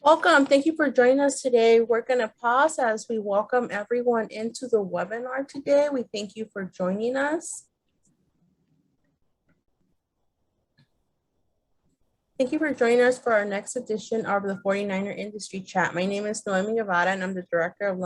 Welcome. Thank you for joining us today. We're going to pause as we welcome everyone into the webinar today. We thank you for joining us. Thank you for joining us for our next edition of the 49er Industry Chat. My name is Noemi Guevara, and I'm the Director of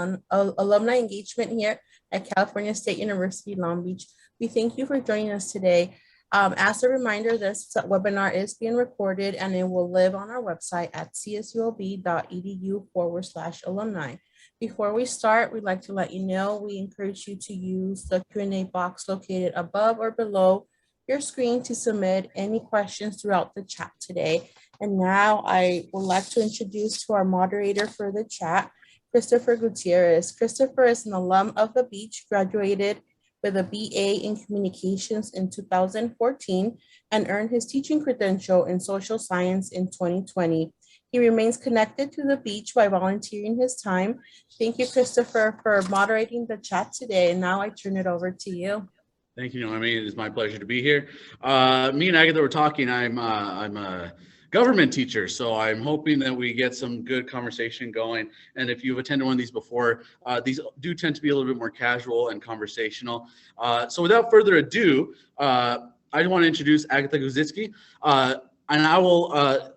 Alumni Engagement here at California State University, Long Beach. We thank you for joining us today. As a reminder, this webinar is being recorded and it will live on our website at csulb.edu/alumni. Before we start, we'd like to let you know we encourage you to use the Q&A box located above or below your screen to submit any questions throughout the chat today. And now I would like to introduce to our moderator for the chat, Christopher Gutierrez. Christopher is an alum of the Beach, graduated with a BA in Communications in 2014 and earned his teaching credential in social science in 2020. He remains connected to the Beach by volunteering his time. Thank you, Christopher, for moderating the chat today. And now I turn it over to you. Thank you, Noemi. It is my pleasure to be here. Me and Agatha were talking. I'm a government teacher, so I'm hoping that we get some good conversation going. And if you've attended one of these before, these do tend to be a little bit more casual and conversational. So without further ado, I want to introduce Agatha Gucyski, and I will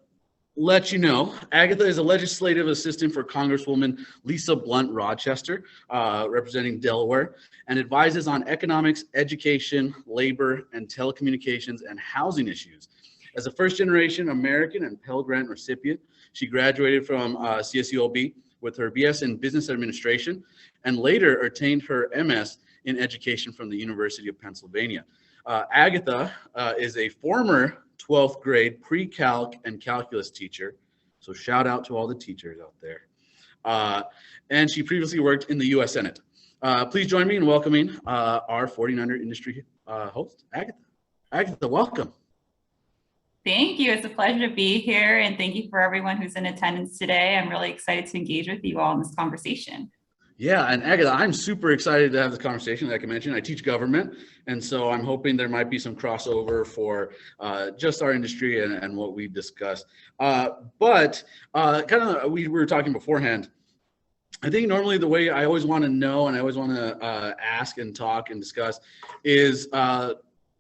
let you know, Agatha is a legislative assistant for Congresswoman Lisa Blunt Rochester, representing Delaware, and advises on economics, education, labor, and telecommunications and housing issues. As a first-generation American and Pell Grant recipient, she graduated from CSULB with her BS in Business Administration and later attained her MS in Education from the University of Pennsylvania. Agatha is a former 12th grade pre-calc and calculus teacher, so shout out to all the teachers out there. And she previously worked in the U.S. Senate. Please join me in welcoming our 49er industry host, Agatha. Agatha, welcome. Thank you. It's a pleasure to be here, and thank you for everyone who's in attendance today. I'm really excited to engage with you all in this conversation. Yeah, and Agatha, I'm super excited to have this conversation. Like I mentioned, I teach government, and so I'm hoping there might be some crossover for just our industry and what we discussed. But we were talking beforehand. I think normally the way I always want to know and I always want to ask and talk and discuss is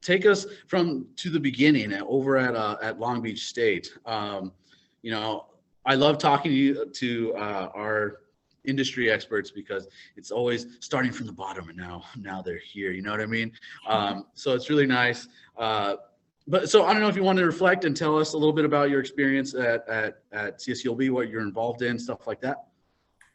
take us to the beginning over at Long Beach State. You know, I love talking to our industry experts because it's always starting from the bottom and now they're here, you know what I mean? So it's really nice. So I don't know if you want to reflect and tell us a little bit about your experience at CSULB, what you're involved in, stuff like that.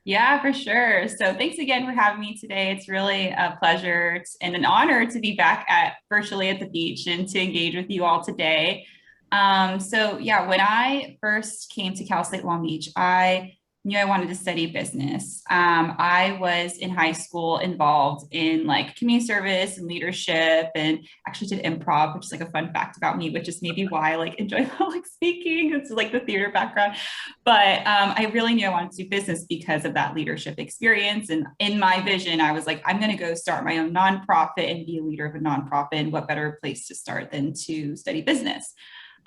Yeah, for sure. So thanks again for having me today. It's really a pleasure and an honor to be back virtually at the Beach and to engage with you all today. So yeah, when I first came to Cal State Long Beach, I knew I wanted to study business. I was in high school involved in like community service and leadership, and actually did improv, which is like a fun fact about me, which is maybe why I like enjoy public speaking. It's like the theater background. But I really knew I wanted to do business because of that leadership experience. And in my vision, I was like, I'm going to go start my own nonprofit and be a leader of a nonprofit. And what better place to start than to study business?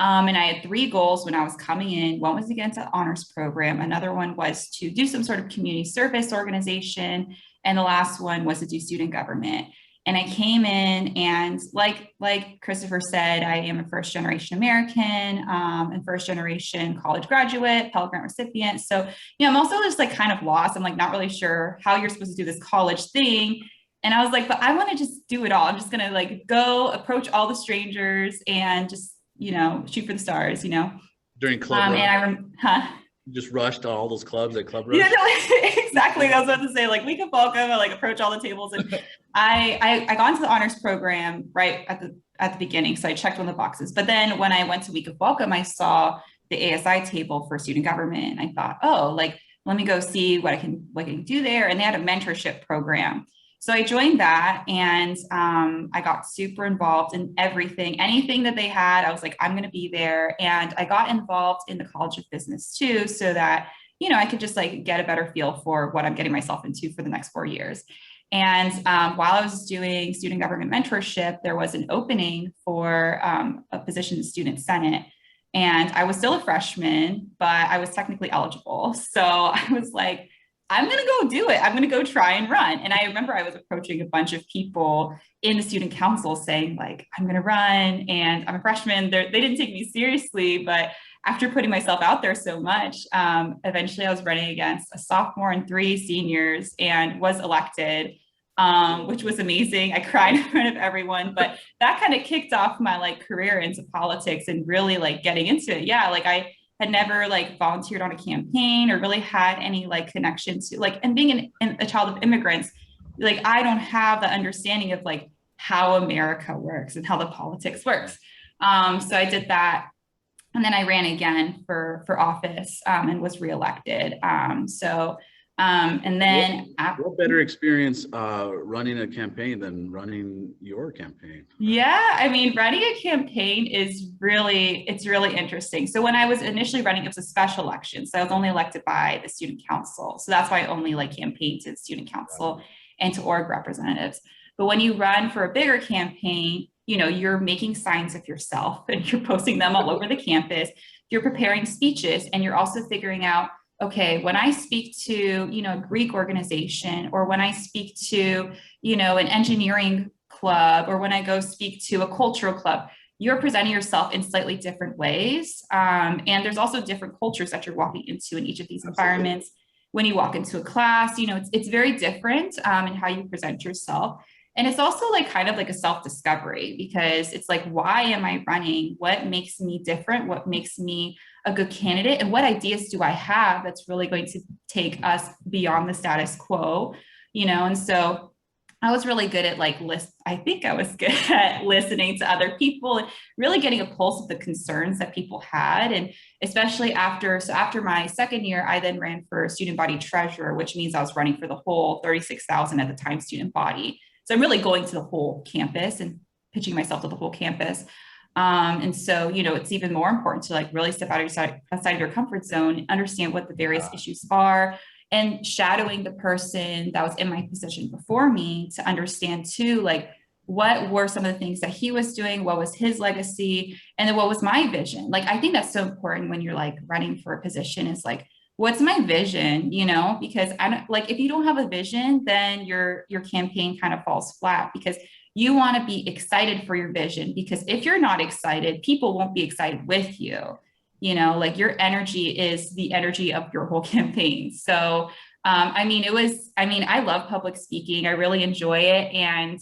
And I had three goals when I was coming in. One was to get into the honors program. Another one was to do some sort of community service organization. And the last one was to do student government. And I came in and like Christopher said, I am a first generation American and first generation college graduate, Pell Grant recipient. So, you know, I'm also just like kind of lost. I'm like not really sure how you're supposed to do this college thing. And I was like, but I want to just do it all. I'm just going to like go approach all the strangers and just, you know, shoot for the stars, you know. During club and you just rushed to all those clubs at Club Rush? Yeah, no, exactly. I was about to say, like, we could welcome and like approach all the tables. And I got into the honors program right at the beginning, so I checked on the boxes. But then when I went to Week of Welcome, I saw the ASI table for student government, and I thought, oh, like, let me go see what I can do there. And they had a mentorship program. So I joined that, and I got super involved in anything that they had. I was like, I'm going to be there. And I got involved in the College of Business too, so that, you know, I could just like get a better feel for what I'm getting myself into for the next 4 years. And while I was doing student government mentorship, there was an opening for a position in the Student Senate. And I was still a freshman, but I was technically eligible. So I was like, I'm going to go do it. I'm going to go try and run. And I remember I was approaching a bunch of people in the student council saying like, I'm going to run and I'm a freshman. They didn't take me seriously, but after putting myself out there so much, eventually I was running against a sophomore and 3 seniors and was elected, which was amazing. I cried in front of everyone, but that kind of kicked off my like career into politics and really like getting into it. Yeah, like I had never like volunteered on a campaign or really had any like connection to like, and being a child of immigrants, like I don't have the understanding of like how America works and how the politics works. So I did that. And then I ran again for office and was reelected. And then what better experience running a campaign than running your campaign? Yeah, I mean, running a campaign is it's really interesting. So when I was initially running, it was a special election. So I was only elected by the student council. So that's why I only like campaigned to the student council and to org representatives. But when you run for a bigger campaign, you know, you're making signs of yourself and you're posting them all over the campus. You're preparing speeches and you're also figuring out, okay, when I speak to, you know, a Greek organization, or when I speak to, you know, an engineering club, or when I go speak to a cultural club, you're presenting yourself in slightly different ways. And there's also different cultures that you're walking into in each of these environments. When you walk into a class, you know, it's very different in how you present yourself. And it's also like kind of like a self-discovery, because it's like, why am I running? What makes me different? What makes me a good candidate? And what ideas do I have that's really going to take us beyond the status quo? You know, and so I was really good at like I think I was good at listening to other people and really getting a pulse of the concerns that people had. And especially after my second year, I then ran for student body treasurer, which means I was running for the whole 36,000 at the time student body. So I'm really going to the whole campus and pitching myself to the whole campus. And so, you know, it's even more important to like really step outside of your comfort zone and understand what the various issues are, and shadowing the person that was in my position before me to understand too, like what were some of the things that he was doing, what was his legacy, and then what was my vision. Like, I think that's so important when you're like running for a position, is like, what's my vision, you know, because I don't like, if you don't have a vision, then your campaign kind of falls flat, because you want to be excited for your vision, because if you're not excited, people won't be excited with you. You know, like your energy is the energy of your whole campaign. So, I mean, I love public speaking. I really enjoy it. And,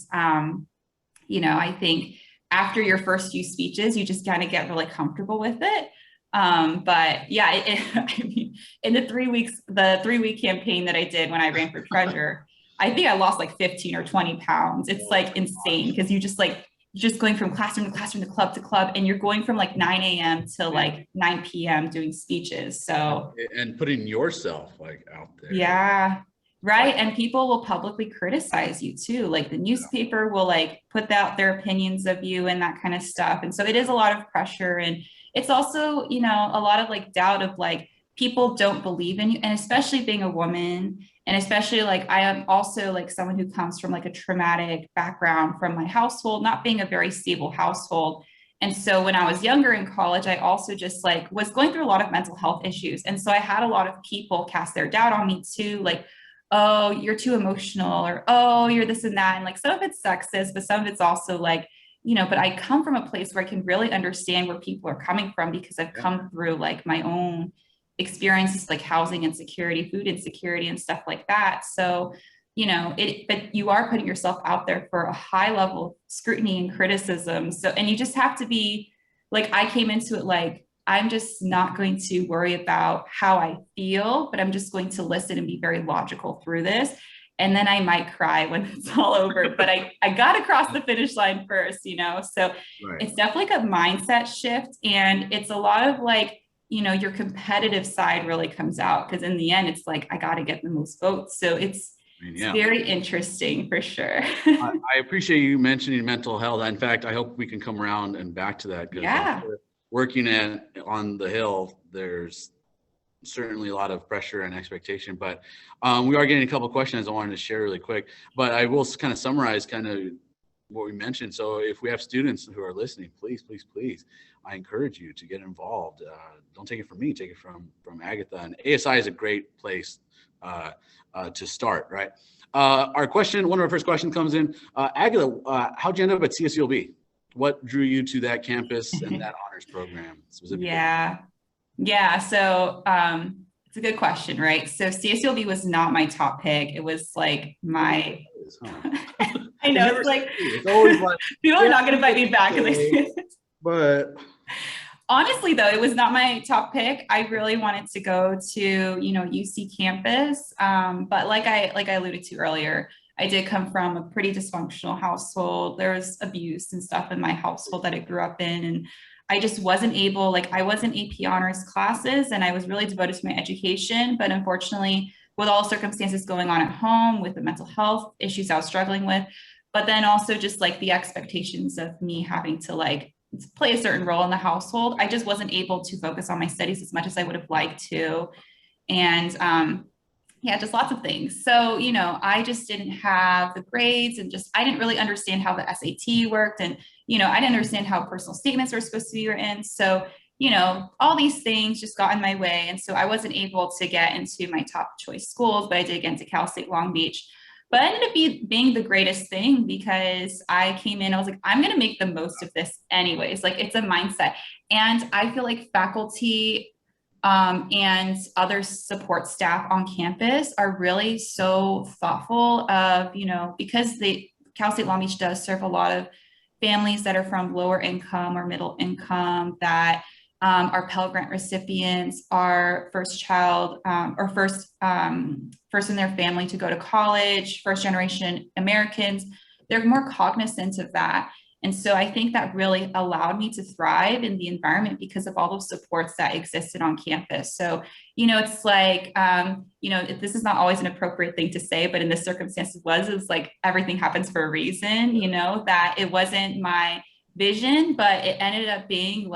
you know, I think after your first few speeches, you just kind of get really comfortable with it. But yeah, I mean, in the 3-week campaign that I did when I ran for treasurer, I think I lost like 15 or 20 pounds. It's like insane, because you just going from classroom to classroom to club, and you're going from like 9 a.m. to like 9 p.m. doing speeches. So, and putting yourself like out there. Yeah, right. And people will publicly criticize you too. Like the newspaper will like put out their opinions of you and that kind of stuff. And so it is a lot of pressure. And it's also, you know, a lot of like doubt of like, people don't believe in you. And especially being a woman, and especially like, I am also like someone who comes from like a traumatic background from my household, not being a very stable household. And so when I was younger in college, I also just like was going through a lot of mental health issues. And so I had a lot of people cast their doubt on me too, like, oh, you're too emotional, or, oh, you're this and that. And like, some of it's sexist, but some of it's also like, you know, but I come from a place where I can really understand where people are coming from, because I've come through like my own experiences, like housing insecurity, food insecurity, and stuff like that. So, you know, but you are putting yourself out there for a high level of scrutiny and criticism. So, and you just have to be like, I came into it like, I'm just not going to worry about how I feel, but I'm just going to listen and be very logical through this. And then I might cry when it's all over, but I got across the finish line first, you know? So It's definitely a mindset shift. And it's a lot of like, you know, your competitive side really comes out, because in the end, it's like, I got to get the most votes. So it's very interesting for sure. I appreciate you mentioning mental health. In fact, I hope we can come around and back to that, because working on the Hill, there's certainly a lot of pressure and expectation, but we are getting a couple of questions I wanted to share really quick, but I will kind of summarize kind of what we mentioned. So if we have students who are listening, please, please, please, I encourage you to get involved. Don't take it from me, take it from Agatha. And ASI is a great place to start, right? Our question, one of our first questions comes in. Agatha, how'd you end up at CSULB? What drew you to that campus and that honors program specifically? Yeah. So it's a good question, right? So CSULB was not my top pick. It was like my, I know, it's like, it's always like, people are not going to invite me back. But honestly, though, it was not my top pick. I really wanted to go to, UC campus. But like I alluded to earlier, I did come from a pretty dysfunctional household. There was abuse and stuff in my household that I grew up in. And I just wasn't able, I was in AP honors classes and I was really devoted to my education. But unfortunately, with all circumstances going on at home, with the mental health issues I was struggling with, but then also just the expectations of me having to play a certain role in the household, I just wasn't able to focus on my studies as much as I would have liked to. And just lots of things. So, I just didn't have the grades and I didn't really understand how the SAT worked. And, I didn't understand how personal statements were supposed to be written. So, all these things just got in my way. And so I wasn't able to get into my top choice schools, but I did get into Cal State Long Beach. But it ended up being the greatest thing because I came in, I was like, I'm going to make the most of this anyways. It's a mindset. And I feel like faculty and other support staff on campus are really so thoughtful of, because Cal State Long Beach does serve a lot of families that are from lower income or middle income that are Pell Grant recipients, are first child or first in their family to go to college, first generation Americans. They're more cognizant of that. And so I think that really allowed me to thrive in the environment because of all those supports that existed on campus. So, it's this is not always an appropriate thing to say, but in this circumstance it was everything happens for a reason, that it wasn't my vision, but it ended up being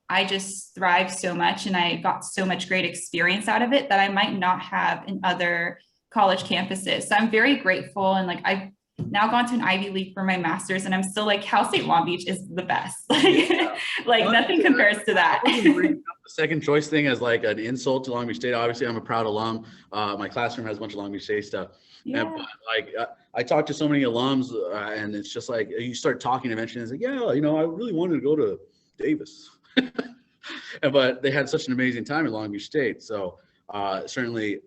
I just thrived so much and I got so much great experience out of it that I might not have in other college campuses. So I'm very grateful. And I've now gone to an Ivy League for my master's and I'm still Cal State Long Beach is the best. Nothing compares to that. The second choice thing as an insult to Long Beach State. Obviously I'm a proud alum. My classroom has a bunch of Long Beach State stuff. Yeah. But I talk to so many alums and it's just you start talking eventually and it's I really wanted to go to Davis. But they had such an amazing time at Long Beach State. So certainly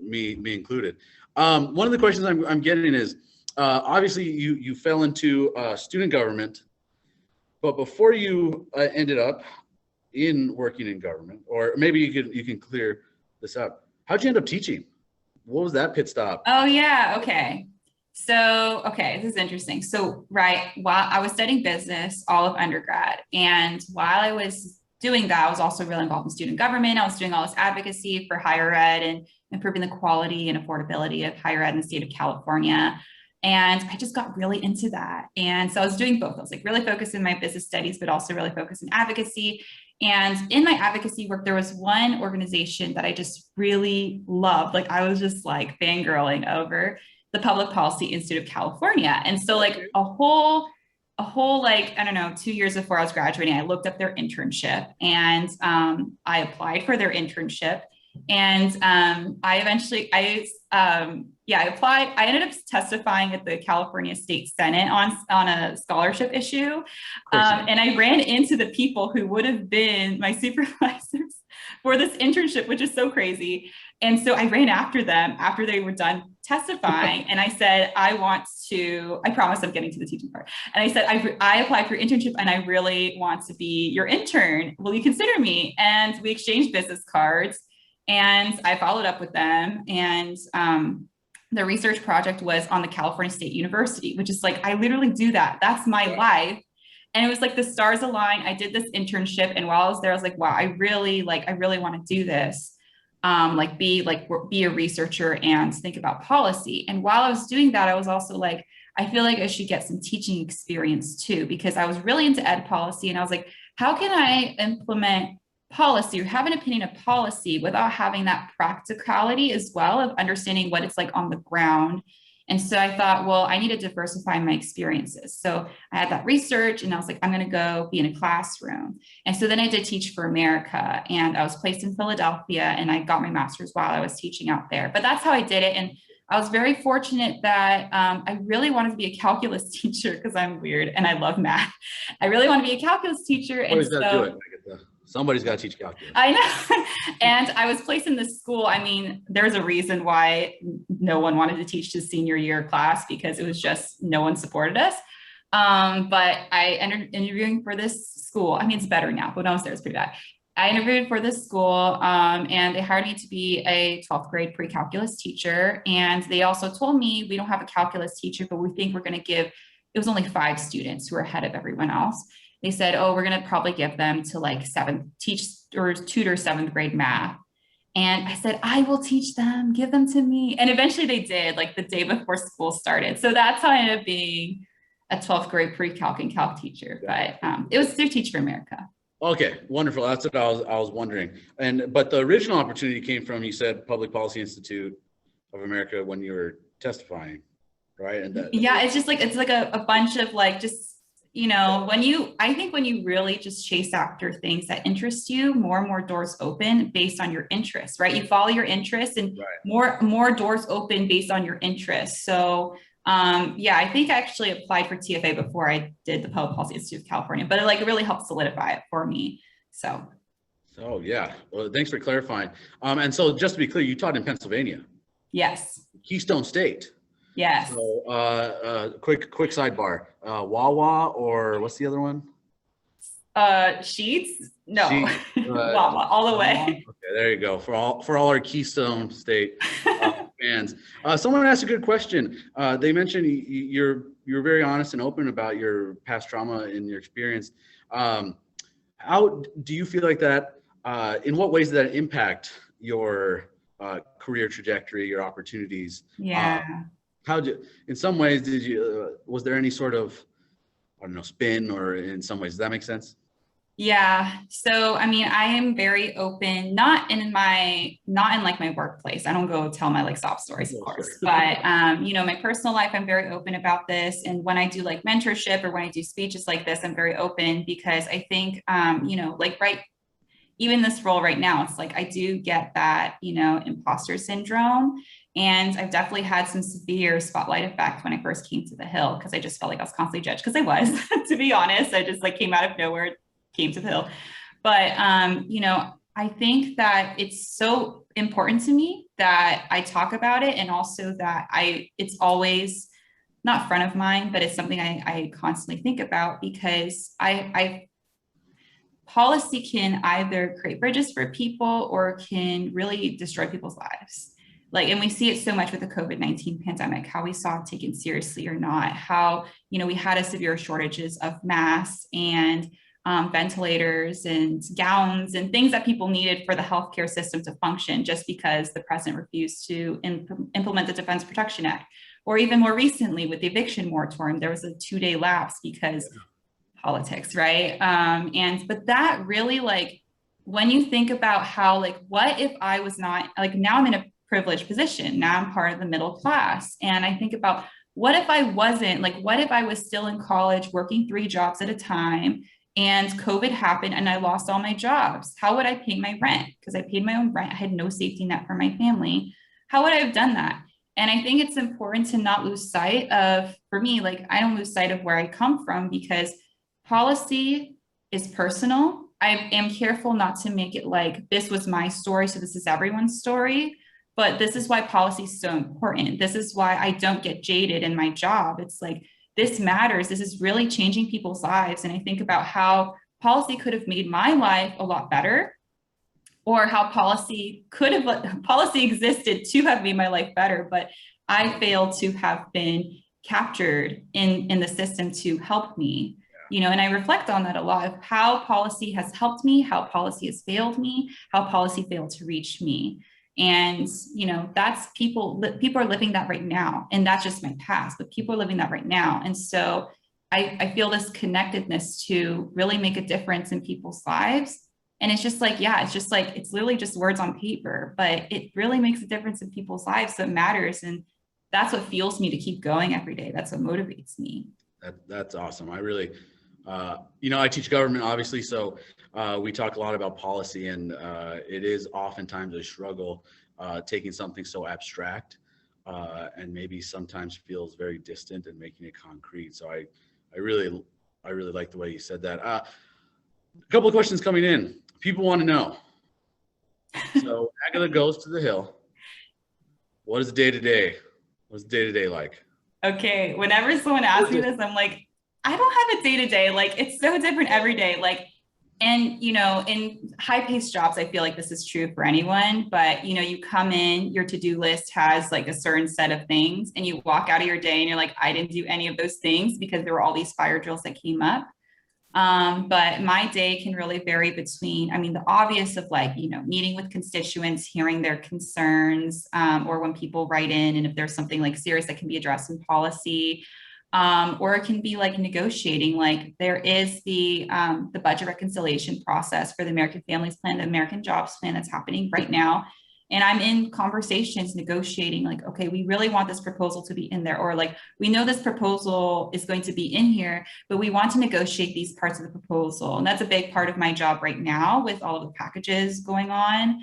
me included. One of the questions I'm getting is, obviously you fell into student government, but before you ended up in working in government, or maybe you can clear this up. How'd you end up teaching? What was that pit stop? Oh yeah. Okay. So, this is interesting. So, right, while I was studying business all of undergrad, and while I was doing that, I was also really involved in student government. I was doing all this advocacy for higher ed and improving the quality and affordability of higher ed in the state of California. And I just got really into that. And so I was doing both. I was really focused in my business studies, but also really focused in advocacy. And in my advocacy work, there was one organization that I just really loved. I was just fangirling over the Public Policy Institute of California. And so a whole, I don't know, 2 years before I was graduating, I looked up their internship and I applied for their internship. And I applied. I ended up testifying at the California State Senate on a scholarship issue. And I ran into the people who would have been my supervisors for this internship, which is so crazy. And so I ran after them after they were done testifying. And I said, I promise I'm getting to the teaching part. And I said, I applied for your internship and I really want to be your intern. Will you consider me? And we exchanged business cards and I followed up with them. And the research project was on the California State University, which is I literally do that. That's my life. And it was the stars aligned. I did this internship. And while I was there, I was wow, I really want to do this. Be a researcher and think about policy. And while I was doing that, I was also I feel I should get some teaching experience too, because I was really into ed policy. And I was how can I implement policy or have an opinion of policy without having that practicality as well of understanding what it's on the ground And so I thought, well, I need to diversify my experiences. So I had that research and I was like, I'm going to go be in a classroom. And so then I did Teach for America, and I was placed in Philadelphia, and I got my master's while I was teaching out there. But that's how I did it. And I was very fortunate that I really wanted to be a calculus teacher because I'm weird and I love math. I really want to be a calculus teacher. Somebody's got to do it, Agatha. Somebody's got to teach calculus. I know. And I was placed in this school. I mean, there's a reason why no one wanted to teach the senior year class, because it was just no one supported us. But I ended interviewing for this school. I mean, it's better now, but downstairs pretty bad. I interviewed for this school, and they hired me to be a 12th grade pre-calculus teacher. And they also told me, we don't have a calculus teacher, but we think we're going to give, it was only 5 students who were ahead of everyone else. They said, oh, we're going to probably give them to like teach or tutor 7th grade math. And I said, I will teach them, give them to me. And eventually they did, like the day before school started. So that's how I ended up being a 12th grade pre-calc and calc teacher. But it was through Teach for America. Okay, wonderful. That's what I was wondering. But the original opportunity came from, you said, Public Policy Institute of America when you were testifying, right? And yeah, it's just like, it's like a bunch of like, just, you know, I think when you really just chase after things that interest you, more and more doors open based on your interests, right? You follow your interests, and more doors open based on your interests. So yeah, I think I actually applied for TFA before I did the Public Policy Institute of California, but it like really helped solidify it for me. So yeah, well, thanks for clarifying. And so just to be clear, you taught in Pennsylvania. Yes. Keystone State. Yes. So quick sidebar, Wawa, or what's the other one? Sheets? No. Sheets, Wawa, all the way. Okay, there you go. For all our Keystone State fans. Someone asked a good question. They mentioned you're very honest and open about your past trauma and your experience. How do you feel like that? In what ways did that impact your career trajectory, your opportunities? Yeah. In some ways, was there any sort of, I don't know, spin, or in some ways, does that make sense? Yeah. So, I mean, I am very open, not in like my workplace. I don't go tell my like sob stories, of course, but, you know, my personal life, I'm very open about this. And when I do like mentorship or when I do speeches like this, I'm very open because I think, you know, like, even this role right now, it's like, I do get that, you know, imposter syndrome. And I've definitely had some severe spotlight effect when I first came to the Hill, because I just felt like I was constantly judged, because I was, to be honest. I just like came out of nowhere, came to the Hill. But, you know, I think that it's so important to me that I talk about it, and also that it's always not front of mind, but it's something I constantly think about, because policy can either create bridges for people or can really destroy people's lives. Like, and we see it so much with the COVID-19 pandemic, how we saw it taken seriously or not, how, you know, we had a severe shortages of masks and ventilators and gowns and things that people needed for the healthcare system to function, just because the president refused to implement the Defense Production Act. Or even more recently with the eviction moratorium, there was a 2-day lapse because politics, right? But that really, like, when you think about how, like, what if I was not, like, now I'm in a privileged position, now I'm part of the middle class, and I think about, what if I wasn't, like, what if I was still in college working 3 jobs at a time, and COVID happened and I lost all my jobs? How would I pay my rent? Because I paid my own rent, I had no safety net for my family. How would I have done that? And I think it's important to not lose sight of, for me, like, I don't lose sight of where I come from, because policy is personal. I am careful not to make it like, this was my story, so this is everyone's story. But this is why policy is so important. This is why I don't get jaded in my job. It's like, this matters. This is really changing people's lives. And I think about how policy could have made my life a lot better, or how policy existed to have made my life better, but I failed to have been captured in the system to help me. You know, and I reflect on that a lot, of how policy has helped me, how policy has failed me, how policy failed to reach me. And, you know, that's people are living that right now. And that's just my past, but people are living that right now. And so I feel this connectedness to really make a difference in people's lives. And it's just like, yeah, it's literally just words on paper, but it really makes a difference in people's lives. So it matters. And that's what fuels me to keep going every day. That's what motivates me. That's awesome. I really, I teach government, obviously, so we talk a lot about policy, and it is oftentimes a struggle taking something so abstract and maybe sometimes feels very distant and making it concrete. So I really like the way you said that. A couple of questions coming in. People want to know. So Agatha goes to the Hill. What is the day-to-day? What's the day-to-day like? Okay, whenever someone asks me this, I'm like, I don't have a day-to-day. Like, it's so different every day. Like, and, in high-paced jobs, I feel like this is true for anyone, but, you come in, your to-do list has like a certain set of things, and you walk out of your day and you're like, I didn't do any of those things because there were all these fire drills that came up. But my day can really vary between, the obvious of like, meeting with constituents, hearing their concerns, or when people write in, and if there's something like serious that can be addressed in policy, or it can be like negotiating. Like there is the budget reconciliation process for the American Families Plan, the American Jobs Plan that's happening right now. And I'm in conversations negotiating like, okay, we really want this proposal to be in there, or like, we know this proposal is going to be in here, but we want to negotiate these parts of the proposal. And that's a big part of my job right now with all of the packages going on.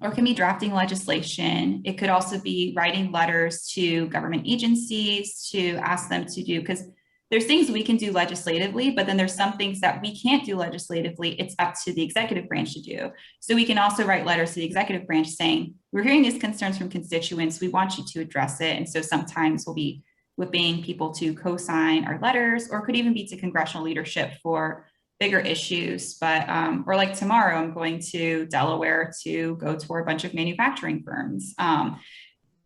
Or it can be drafting legislation. It could also be writing letters to government agencies to ask them to do, because there's things we can do legislatively, but then there's some things that we can't do legislatively. It's up to the executive branch to do. So we can also write letters to the executive branch saying, we're hearing these concerns from constituents. We want you to address it. And so sometimes we'll be whipping people to co-sign our letters, or it could even be to congressional leadership for bigger issues. But, or like tomorrow, I'm going to Delaware to go tour a bunch of manufacturing firms.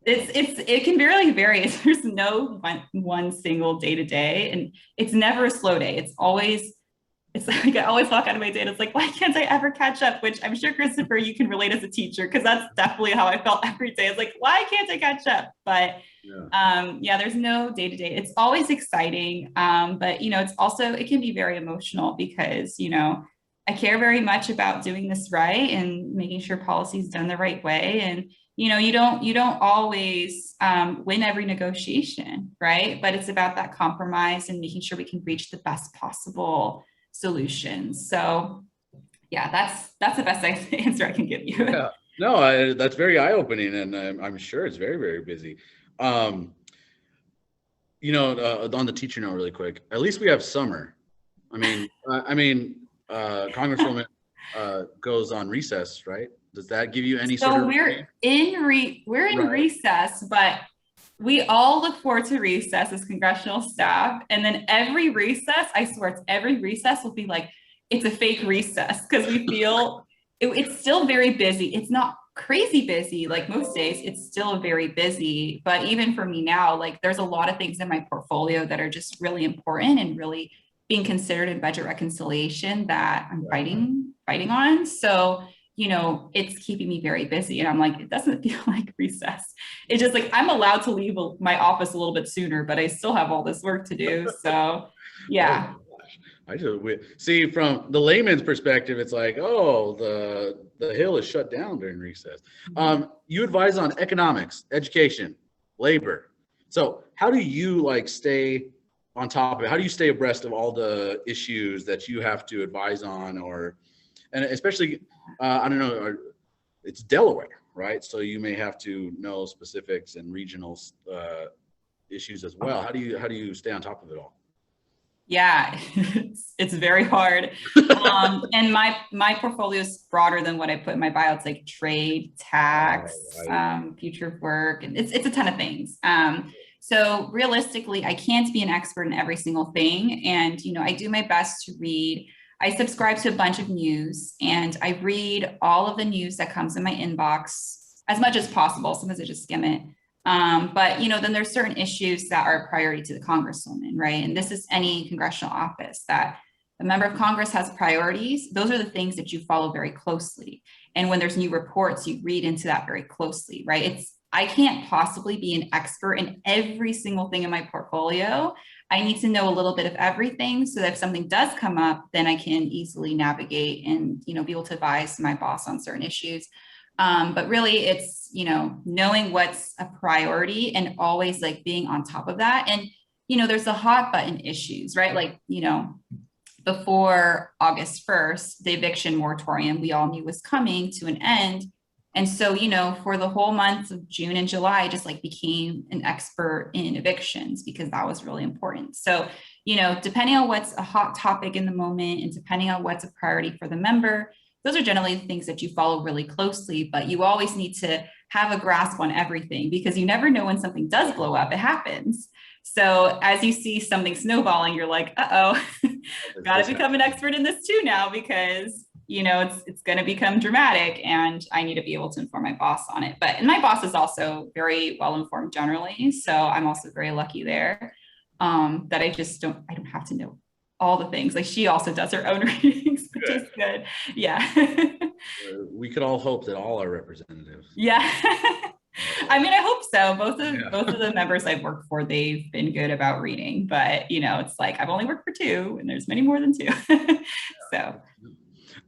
It can really vary. There's no one single day to day, and it's never a slow day. It's like I always walk out of my day and it's like, why can't I ever catch up? Which I'm sure, Christopher, you can relate as a teacher, because that's definitely how I felt every day. It's like, why can't I catch up? But there's no day to day. It's always exciting, but it's also, it can be very emotional because I care very much about doing this right and making sure policy is done the right way. And you don't always win every negotiation, right? But it's about that compromise and making sure we can reach the best possible solutions. So yeah, that's the best answer I can give you. Yeah. No, that's very eye-opening, and I'm sure it's very, very busy. On the teacher note, really quick, at least we have summer. Congresswoman goes on recess, right? Does that give you any sort of? We're in recess, but we all look forward to recess as congressional staff. And then every recess, I swear it's every recess will be like, it's a fake recess, because we feel it's still very busy. It's not crazy busy like most days. It's still very busy. But even for me now, like there's a lot of things in my portfolio that are just really important and really being considered in budget reconciliation that I'm fighting on. So it's keeping me very busy, and I'm like, it doesn't feel like recess. It's just like, I'm allowed to leave my office a little bit sooner, but I still have all this work to do. So yeah. Oh, see, from the layman's perspective, it's like, oh, the Hill is shut down during recess. You advise on economics, education, labor. So how do you stay on top of it? How do you stay abreast of all the issues that you have to advise on, and especially, I don't know, it's Delaware, right? So you may have to know specifics and regional issues as well. How do you stay on top of it all? Yeah, it's very hard. And my portfolio is broader than what I put in my bio. It's like trade, tax, future of work, and it's a ton of things. So realistically, I can't be an expert in every single thing. And, I do my best to read. I subscribe to a bunch of news, and I read all of the news that comes in my inbox as much as possible. Sometimes I just skim it. But then there's certain issues that are a priority to the Congresswoman, right? And this is any congressional office, that a member of Congress has priorities. Those are the things that you follow very closely. And when there's new reports, you read into that very closely, right? I can't possibly be an expert in every single thing in my portfolio. I need to know a little bit of everything, so that if something does come up, then I can easily navigate and, be able to advise my boss on certain issues. But really it's, knowing what's a priority and always like being on top of that. And, there's the hot button issues, right? Like, before August 1st, the eviction moratorium we all knew was coming to an end. And so, for the whole month of June and July, I just like became an expert in evictions because that was really important. So, depending on what's a hot topic in the moment and depending on what's a priority for the member, those are generally the things that you follow really closely, but you always need to have a grasp on everything because you never know when something does blow up, it happens. So as you see something snowballing, you're like, uh-oh, got to become an expert in this too now because it's going to become dramatic and I need to be able to inform my boss on it. And my boss is also very well informed generally. So I'm also very lucky there that I don't have to know all the things. Like she also does her own readings, which is good. Yeah. We could all hope that all our representatives. Yeah. I mean, I hope so. Both of the members I've worked for, they've been good about reading, but it's like, I've only worked for 2 and there's many more than 2. So.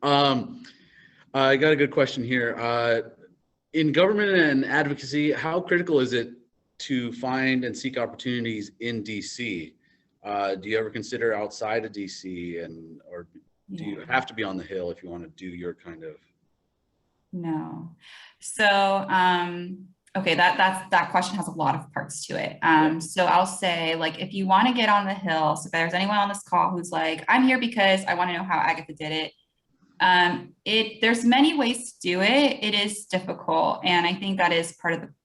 I got a good question here. In government and advocacy, how critical is it to find and seek opportunities in DC? Do you ever consider outside of DC or do you have to be on the Hill if you want to do your kind of? No. So, okay, that question has a lot of parts to it. So I'll say, like, if you want to get on the Hill, so if there's anyone on this call who's like, I'm here because I want to know how Agatha did it. There's many ways to do it. It is difficult. And I think that is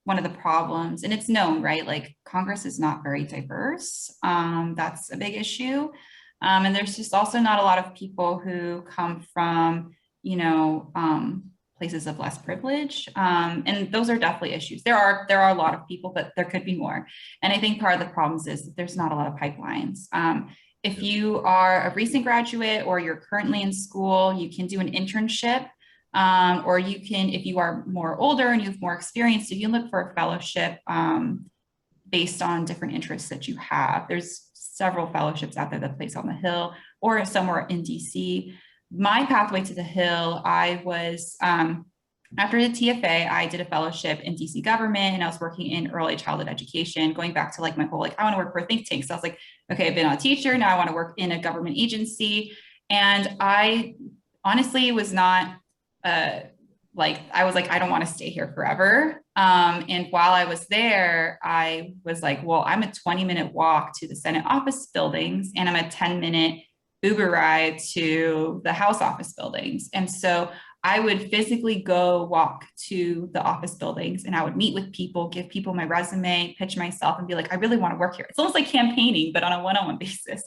one of the problems, and it's known, right? Like Congress is not very diverse. That's a big issue. And there's just also not a lot of people who come from, places of less privilege. And those are definitely issues. There are a lot of people, but there could be more. And I think part of the problems is that there's not a lot of pipelines. If you are a recent graduate or you're currently in school, you can do an internship, or you can, if you are more older and you have more experience, you can look for a fellowship based on different interests that you have. There's several fellowships out there that place on the Hill or somewhere in DC. My pathway to the Hill, I was, after the TFA, I did a fellowship in DC government and I was working in early childhood education, going back to like my whole, like, I want to work for a think tank. So I was like, okay, I've been a teacher. Now I want to work in a government agency. And I honestly was not I was like, I don't want to stay here forever. And while I was there, I was like, well, I'm a 20-minute walk to the Senate office buildings and I'm a 10-minute Uber ride to the House office buildings. And so I would physically go walk to the office buildings and I would meet with people, give people my resume, pitch myself and be like, I really want to work here. It's almost like campaigning, but on a one-on-one basis.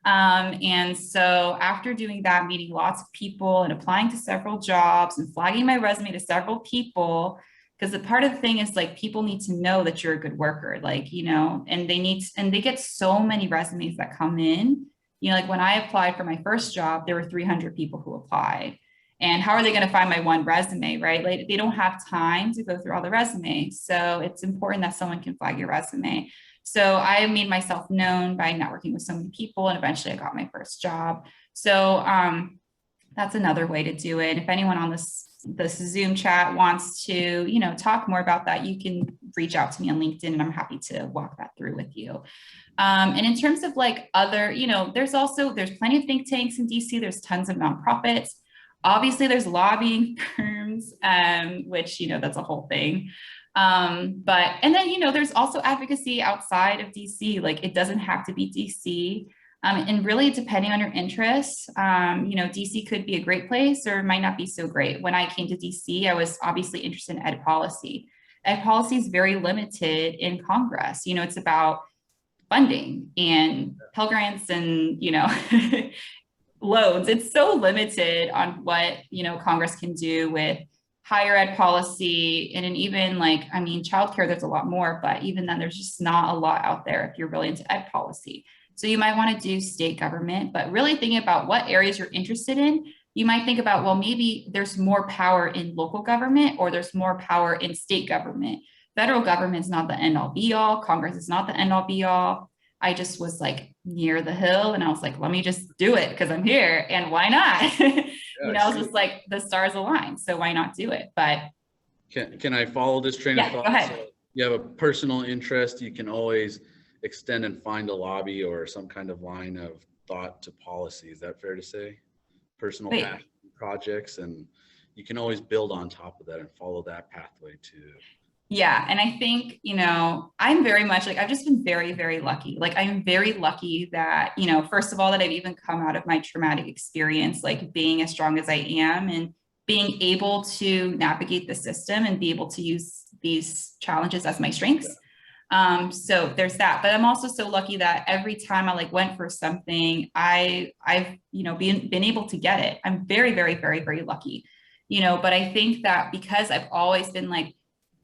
And so after doing that, meeting lots of people and applying to several jobs and flagging my resume to several people, because the part of the thing is like, people need to know that you're a good worker, like, and they get so many resumes that come in, like when I applied for my first job, there were 300 people who applied. And how are they going to find my one resume, right? Like they don't have time to go through all the resumes. So it's important that someone can flag your resume. So I made myself known by networking with so many people and eventually I got my first job. So that's another way to do it. If anyone on this Zoom chat wants to, talk more about that, you can reach out to me on LinkedIn and I'm happy to walk that through with you. And in terms of like other, there's plenty of think tanks in DC. There's tons of nonprofits. Obviously there's lobbying firms, which, that's a whole thing. And then, there's also advocacy outside of DC, like it doesn't have to be DC. And really depending on your interests, DC could be a great place or it might not be so great. When I came to DC, I was obviously interested in ed policy. Ed policy is very limited in Congress. It's about funding and Pell Grants and, loans. It's so limited on what, Congress can do with higher ed policy. And even childcare, there's a lot more, but even then there's just not a lot out there if you're really into ed policy. So you might want to do state government, but really thinking about what areas you're interested in, you might think about, well, maybe there's more power in local government or there's more power in state government. Federal government is not the end all be all. Congress is not the end all be all. I just was like near the Hill and I was like, let me just do it because I'm here and why not? I was just like, the stars aligned. So why not do it? But Can I follow this train of Yeah, thought? go ahead. So you have a personal interest, you can always extend and find a lobby or some kind of line of thought to policy. Is that fair to say? Personal Wait. passion projects, and you can always build on top of that and follow that pathway to. Yeah. And I think, you know, I'm very much like, I've just been very, very lucky. Like, I'm very lucky that, you know, first of all, that I've even come out of my traumatic experience, like being as strong as I am and being able to navigate the system and be able to use these challenges as my strengths. So there's that, but I'm also so lucky that every time I like went for something, I've, you know, been able to get it. I'm very, very, very, very lucky, you know, but I think that because I've always been like,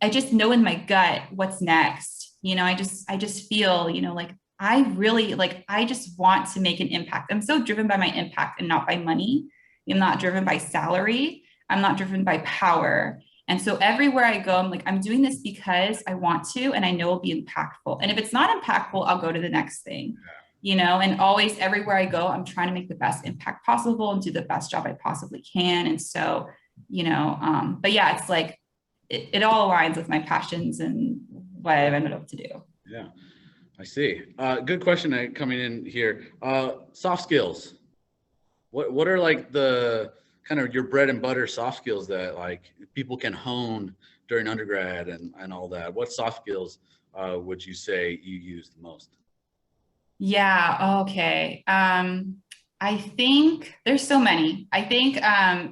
I just know in my gut what's next. You know, I just feel, you know, like I really like, I just want to make an impact. I'm so driven by my impact and not by money. I'm not driven by salary. I'm not driven by power. And so everywhere I go, I'm like, I'm doing this because I want to, and I know it'll be impactful. And if it's not impactful, I'll go to the next thing, you know, and always everywhere I go, I'm trying to make the best impact possible and do the best job I possibly can. And so, you know, but yeah, it's like, it all aligns with my passions and what I've ended up to do. Yeah, I see. Good question coming in here. Soft skills. What are like the kind of your bread and butter soft skills that like people can hone during undergrad and all that? What soft skills would you say you use the most? Yeah, okay. I think there's so many. I think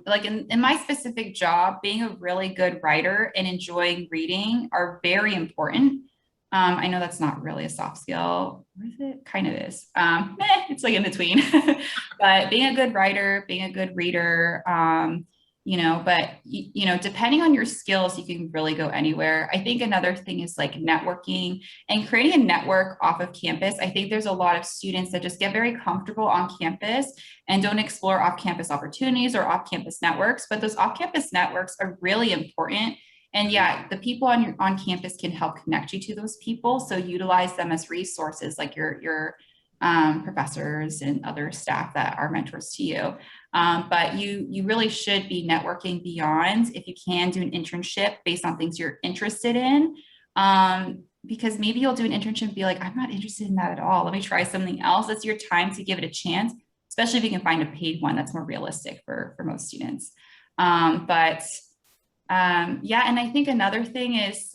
like in my specific job, being a really good writer and enjoying reading are very important. I know that's not really a soft skill. What is it? Kind of is. It's like in between. But being a good writer, being a good reader, you know, but you know, depending on your skills, you can really go anywhere. I think another thing is like networking and creating a network off of campus. I think there's a lot of students that just get very comfortable on campus and don't explore off-campus opportunities or off-campus networks, but those off-campus networks are really important. And yeah, the people on campus can help connect you to those people. So utilize them as resources like your professors and other staff that are mentors to you. But you really should be networking beyond. If you can, do an internship based on things you're interested in. Because maybe you'll do an internship and be like, I'm not interested in that at all. Let me try something else. That's your time to give it a chance, especially if you can find a paid one that's more realistic for most students. Yeah, and I think another thing is,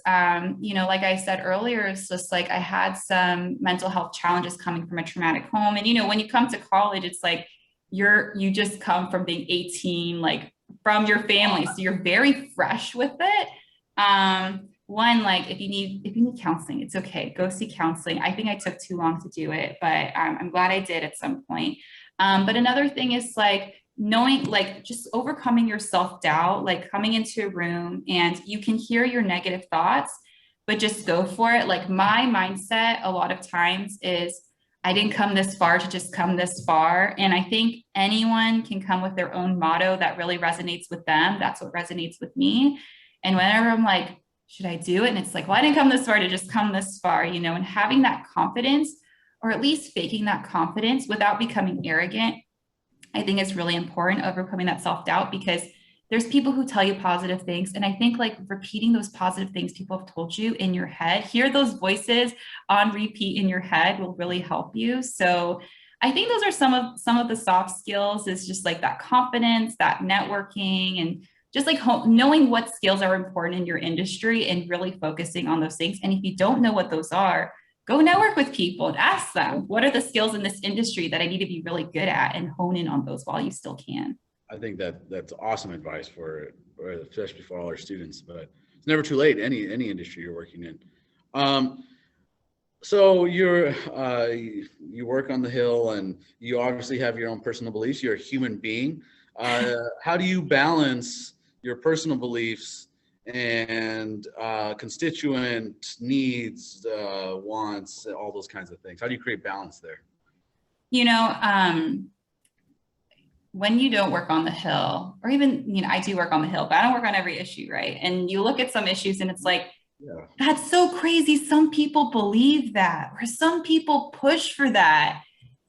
you know, like I said earlier, it's just like I had some mental health challenges coming from a traumatic home. And, you know, when you come to college, it's like you just come from being 18, like from your family. So you're very fresh with it. One, like if you need counseling, it's okay. Go see counseling. I think I took too long to do it, but I'm glad I did at some point. But another thing is like, knowing, like just overcoming your self-doubt, like coming into a room and you can hear your negative thoughts, but just go for it. Like my mindset a lot of times is I didn't come this far to just come this far. And I think anyone can come with their own motto that really resonates with them. That's what resonates with me. And whenever I'm like, should I do it? And it's like, well, I didn't come this far to just come this far, you know, and having that confidence, or at least faking that confidence without becoming arrogant, I think it's really important, overcoming that self-doubt, because there's people who tell you positive things. And I think like repeating those positive things people have told you in your head, hear those voices on repeat in your head will really help you. So I think those are some of the soft skills, is just like that confidence, that networking, and just like knowing what skills are important in your industry and really focusing on those things. And if you don't know what those are, go network with people and ask them, what are the skills in this industry that I need to be really good at, and hone in on those while you still can. I think that's awesome advice especially for all our students, but it's never too late, any industry you're working in. So you work on the Hill and you obviously have your own personal beliefs. You're a human being. How do you balance your personal beliefs and constituent needs, wants, all those kinds of things? How do you create balance there? You know, when you don't work on the Hill, or even, you know, I do work on the Hill, but I don't work on every issue, right? And you look at some issues and it's like, yeah, that's so crazy. Some people believe that, or some people push for that.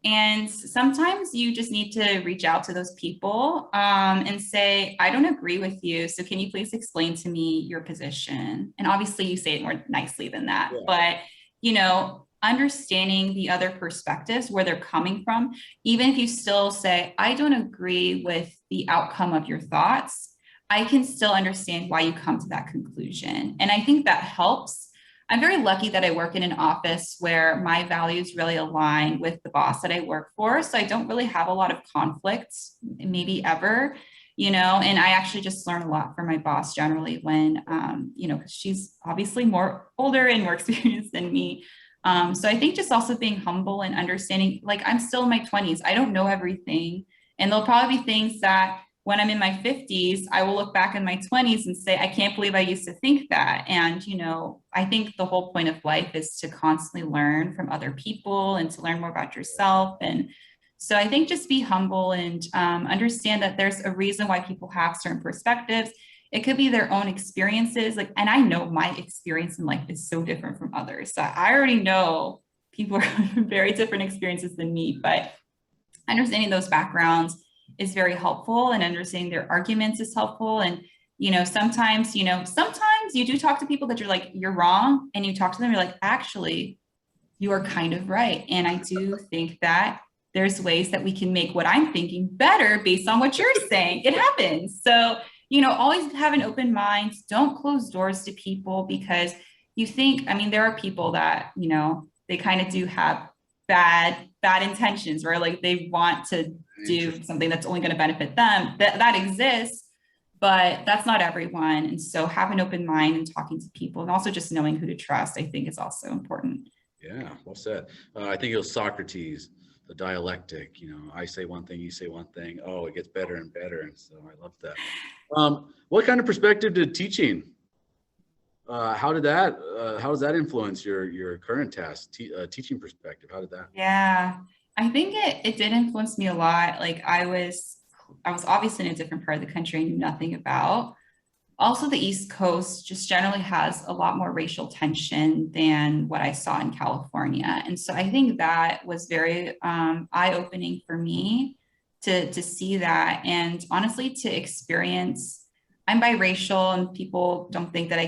And sometimes you just need to reach out to those people and say, I don't agree with you. So can you please explain to me your position? And obviously you say it more nicely than that, but understanding the other perspectives, where they're coming from, even if you still say, I don't agree with the outcome of your thoughts, I can still understand why you come to that conclusion. And I think that helps. I'm very lucky that I work in an office where my values really align with the boss that I work for. So I don't really have a lot of conflicts, maybe ever, and I actually just learn a lot from my boss generally when, because she's obviously more older and more experienced than me. So I think just also being humble and understanding, like I'm still in my 20s, I don't know everything. And there'll probably be things that when I'm in my 50s, I will look back in my 20s and say, I can't believe I used to think that. And, I think the whole point of life is to constantly learn from other people and to learn more about yourself. And so I think just be humble and understand that there's a reason why people have certain perspectives. It could be their own experiences. And I know my experience in life is so different from others. So I already know people are very different experiences than me, but understanding those backgrounds is very helpful, and understanding their arguments is helpful. And, sometimes you do talk to people that you're like, you're wrong. And you talk to them, you're like, actually, you are kind of right. And I do think that there's ways that we can make what I'm thinking better based on what you're saying. It happens. So, always have an open mind. Don't close doors to people because you think, there are people that, they kind of do have bad intentions, where like they want to do something that's only going to benefit them. That exists, but that's not everyone. And so have an open mind and talking to people, and also just knowing who to trust, I think is also important. Yeah, well said. I think it was Socrates, the dialectic, I say one thing, you say one thing. Oh, it gets better and better. And so I love that. What kind of perspective did teaching? How does that influence your current task, teaching perspective? How did that? Yeah, I think it did influence me a lot. Like I was obviously in a different part of the country I knew nothing about. Also, the East Coast just generally has a lot more racial tension than what I saw in California. And so I think that was very eye-opening for me to see that, and honestly to experience. I'm biracial, and people don't think that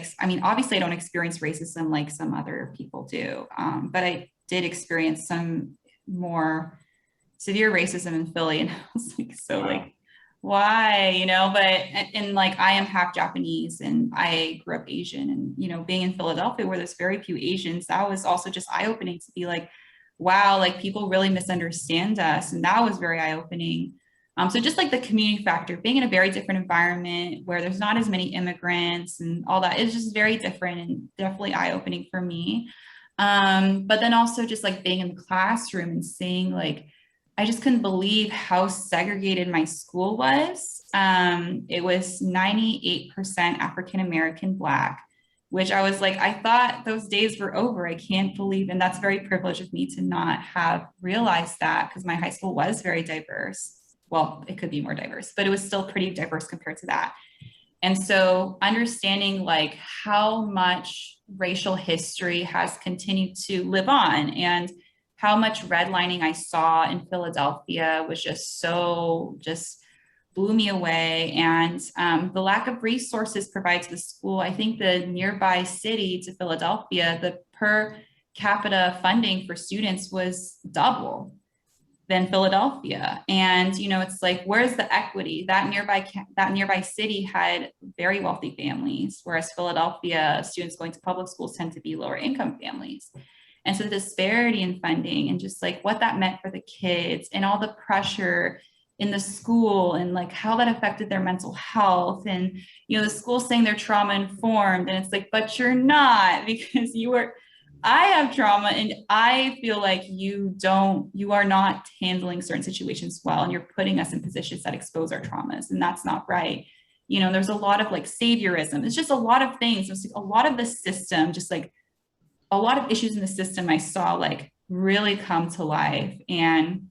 obviously I don't experience racism like some other people do, but I did experience some more severe racism in Philly, and I was like, so wow. Like, why, but I am half Japanese and I grew up Asian, and, being in Philadelphia where there's very few Asians, that was also just eye-opening to be like, wow, like people really misunderstand us. And that was very eye-opening. So just like the community factor, being in a very different environment where there's not as many immigrants and all that is just very different and definitely eye-opening for me. But then also just like being in the classroom and seeing like, I just couldn't believe how segregated my school was. It was 98% African-American Black, which I was like, I thought those days were over. I can't believe, and that's very privileged of me to not have realized that, because my high school was very diverse. Well, it could be more diverse, but it was still pretty diverse compared to that. And so understanding like how much racial history has continued to live on, and how much redlining I saw in Philadelphia was just blew me away. And the lack of resources provided to the school. I think the nearby city to Philadelphia, the per capita funding for students was double than Philadelphia. And, it's like, where's the equity? That nearby city had very wealthy families, whereas Philadelphia students going to public schools tend to be lower income families. And so the disparity in funding and just like what that meant for the kids and all the pressure in the school and like how that affected their mental health. And, the school saying they're trauma informed, and it's like, but you're not, because I have trauma and I feel like you are not handling certain situations well, and you're putting us in positions that expose our traumas, and that's not right. There's a lot of like saviorism. It's just a lot of things. It's like a lot of the system, just like a lot of issues in the system I saw like really come to life. And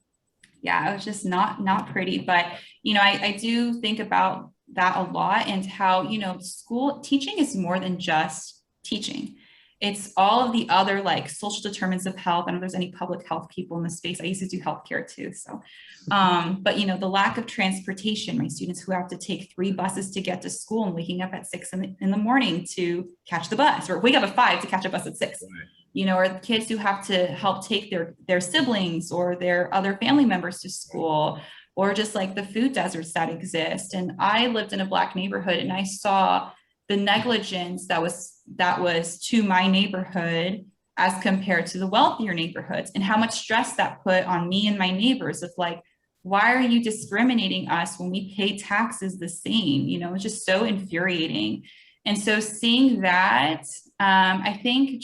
yeah, it was just not pretty. But, I do think about that a lot, and how, school teaching is more than just teaching. it's all of the other like social determinants of health. I don't know if there's any public health people in the space. I used to do healthcare too. So, but you know, the lack of transportation, my students who have to take 3 buses to get to school and waking up at 6 in the morning to catch the bus, or wake up at 5 to catch a bus at 6. Right. You know, or kids who have to help take their siblings or their other family members to school, or just like the food deserts that exist. And I lived in a Black neighborhood, and I saw the negligence that was to my neighborhood as compared to the wealthier neighborhoods, and how much stress that put on me and my neighbors of like, why are you discriminating us when we pay taxes the same? You know, it's just so infuriating. And so seeing that, I think it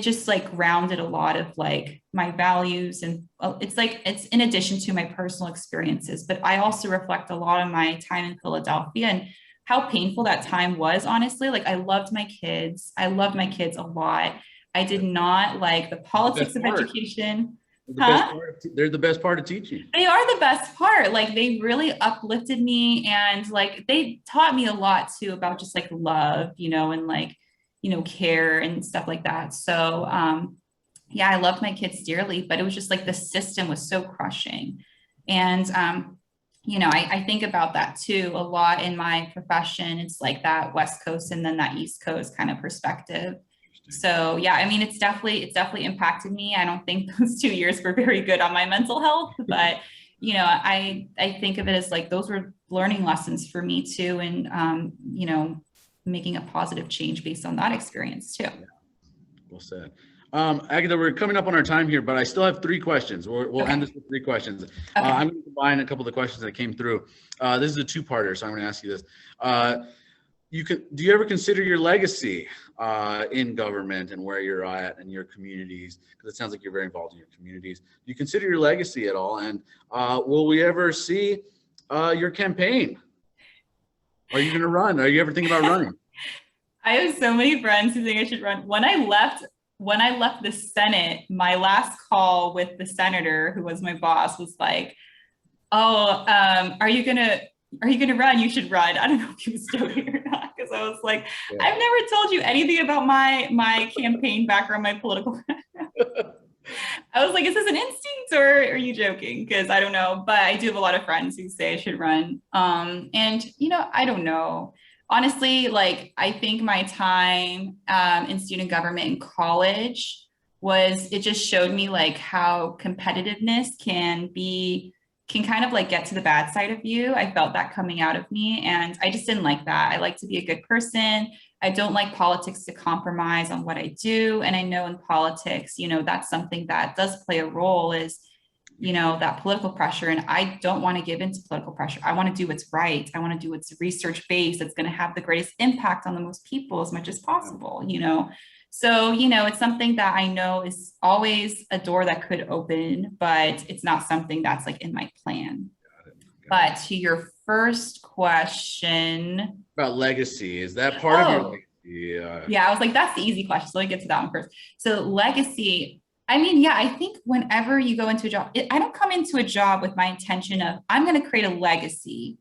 just like grounded a lot of like my values, and it's like, it's in addition to my personal experiences, but I also reflect a lot of my time in Philadelphia and how painful that time was, honestly. Like, I loved my kids. I loved my kids a lot. I did not like the politics of education. They're the best part of teaching. They are the best part. Like, they really uplifted me, and like, they taught me a lot too about just like love, you know, and like, you know, care and stuff like that. So, yeah, I loved my kids dearly, but it was just like the system was so crushing. And, you know, I think about that too a lot in my profession. It's like that West Coast and then that East Coast kind of perspective. So yeah, I mean, it's definitely impacted me. I don't think those 2 years were very good on my mental health, but you know, I think of it as like, those were learning lessons for me too. And, you know, making a positive change based on that experience too. Yeah. Well said. Agatha, we're coming up on our time here, but I still have 3 questions. We'll okay. end this with 3 questions. Okay. I'm going to combine a couple of the questions that came through. This is a 2-parter, so I'm going to ask you this. Do you ever consider your legacy in government and where you're at and your communities? Because it sounds like you're very involved in your communities. Do you consider your legacy at all? And will we ever see your campaign? Are you going to run? Are you ever thinking about running? I have so many friends who think I should run. When I left the Senate, my last call with the senator who was my boss was like, "Oh, are you gonna run? You should run." I don't know if he was joking or not, because I was like, yeah. I've never told you anything about my campaign background, my political background. I was like, is this an instinct or are you joking? Because I don't know, but I do have a lot of friends who say I should run. And you know, I don't know. Honestly, like, I think my time in student government in college it just showed me like how competitiveness can kind of like get to the bad side of you. I felt that coming out of me, and I just didn't like that. I like to be a good person. I don't like politics to compromise on what I do. And I know in politics, you know, that's something that does play a role, is, you know, that political pressure. And I don't want to give into political pressure. I want to do what's right. I want to do what's research-based. That's going to have the greatest impact on the most people as much as possible, you know? So, you know, it's something that I know is always a door that could open, but it's not something that's like in my plan. Got it. To your first question about legacy, is that part of your legacy? Yeah, I was like, that's the easy question. So let me get to that one first. So legacy, I mean, yeah, I think whenever you go into a job, I don't come into a job with my intention of, I'm going to create a legacy,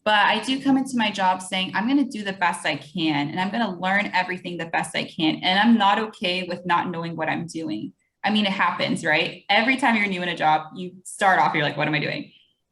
but I do come into my job saying, I'm going to do the best I can, and I'm going to learn everything the best I can. And I'm not okay with not knowing what I'm doing. I mean, it happens, right? Every time you're new in a job, you start off, you're like, what am I doing?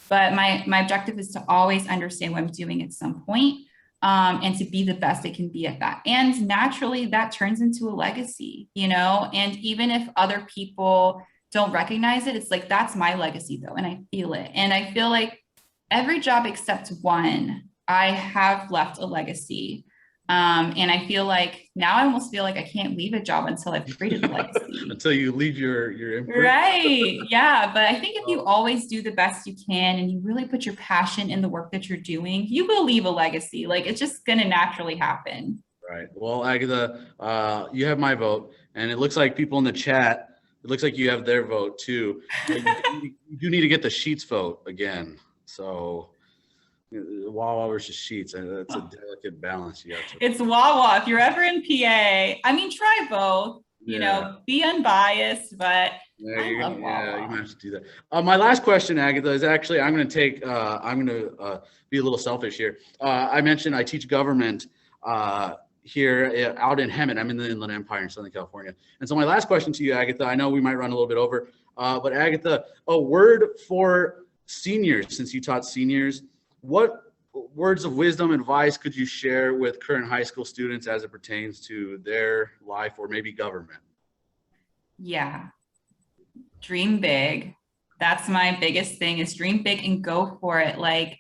But my objective is to always understand what I'm doing at some point, and to be the best I can be at that. And naturally that turns into a legacy, you know, and even if other people don't recognize it, it's like, that's my legacy though. And I feel it. And I feel like every job except one, I have left a legacy. And I feel like now I almost feel like I can't leave a job until I've created a legacy. Until you leave your imprint. Right. Yeah. But I think if you always do the best you can and you really put your passion in the work that you're doing, you will leave a legacy. Like, it's just going to naturally happen. Right. Well, Agatha, you have my vote, and it looks like people in the chat, it looks like you have their vote too. You do need to get the Sheets vote again. So Wawa versus Sheets, that's a delicate balance. It's Wawa. If you're ever in PA, I mean, try both. You know, be unbiased, but you might have to do that. My last question, Agatha, is actually, I'm going to be a little selfish here. I mentioned I teach government here out in Hemet. I'm in the Inland Empire in Southern California. And so my last question to you, Agatha, I know we might run a little bit over, but Agatha, a word for seniors, since you taught seniors, what words of wisdom, advice could you share with current high school students as it pertains to their life or maybe government? Yeah, dream big. That's my biggest thing, is dream big and go for it. Like,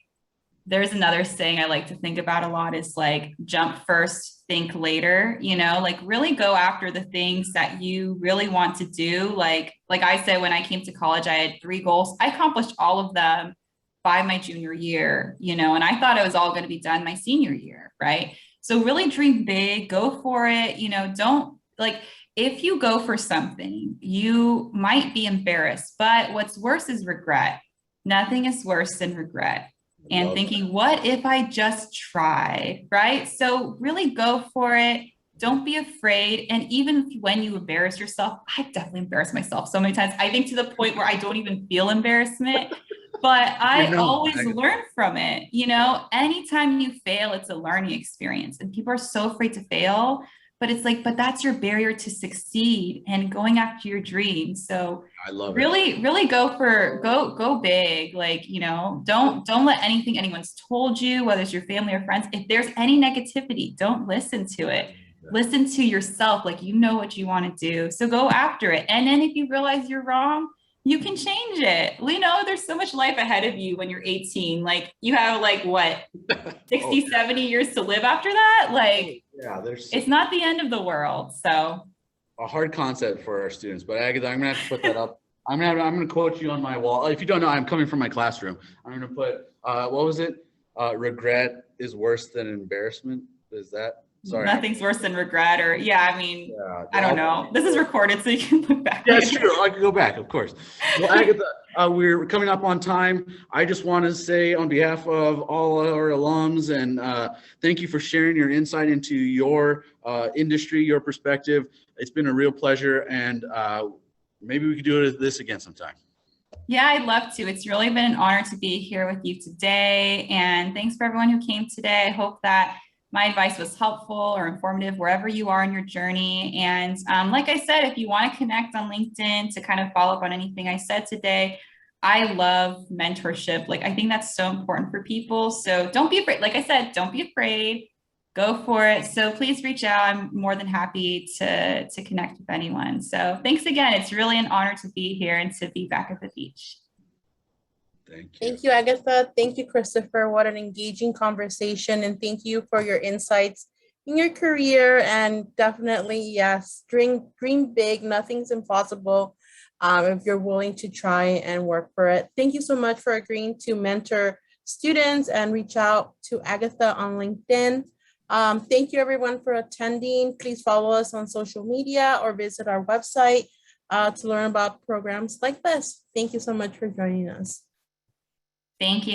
there's another saying I like to think about a lot, is like, jump first, think later, you know, like really go after the things that you really want to do. Like I said, when I came to college, I had 3 goals. I accomplished all of them by my junior year, you know, and I thought it was all going to be done my senior year, right? So really dream big, go for it. You know, don't, like, if you go for something, you might be embarrassed, but what's worse is regret. Nothing is worse than regret. And thinking, what if I just tried, right? So really go for it. Don't be afraid. And even when you embarrass yourself, I definitely embarrass myself so many times. I think to the point where I don't even feel embarrassment, but I always learn from it. You know, anytime you fail, it's a learning experience, and people are so afraid to fail, but it's like, but that's your barrier to succeed and going after your dreams. So I love really, really go big. Like, you know, don't let anything anyone's told you, whether it's your family or friends, if there's any negativity, don't listen to it. Listen to yourself. Like, you know what you want to do. So go after it. And then if you realize you're wrong, you can change it. You know, there's so much life ahead of you when you're 18. Like, you have like what, 60, 70 years to live after that? Like, yeah, it's not the end of the world. So a hard concept for our students, but Agatha, I'm gonna have to put that up. I'm gonna quote you on my wall. If you don't know, I'm coming from my classroom. I'm gonna put what was it? Regret is worse than embarrassment. Is that? Sorry. Nothing's worse than regret, or I mean, I don't know. This is recorded, so you can look back. Yeah, it's true. I can go back, of course. Well, Agatha, we're coming up on time. I just want to say on behalf of all our alums, and thank you for sharing your insight into your industry, your perspective. It's been a real pleasure, and maybe we could do this again sometime. Yeah, I'd love to. It's really been an honor to be here with you today, and thanks for everyone who came today. I hope that my advice was helpful or informative wherever you are in your journey. And like I said, if you want to connect on LinkedIn to kind of follow up on anything I said today, I love mentorship. Like, I think that's so important for people. So don't be afraid. Like I said, don't be afraid. Go for it. So please reach out. I'm more than happy to connect with anyone. So thanks again. It's really an honor to be here and to be back at the beach. Thank you. Thank you, Agatha. Thank you, Christopher. What an engaging conversation. And thank you for your insights in your career. And definitely, yes, dream big. Nothing's impossible if you're willing to try and work for it. Thank you so much for agreeing to mentor students and reach out to Agatha on LinkedIn. Thank you, everyone, for attending. Please follow us on social media or visit our website to learn about programs like this. Thank you so much for joining us. Thank you.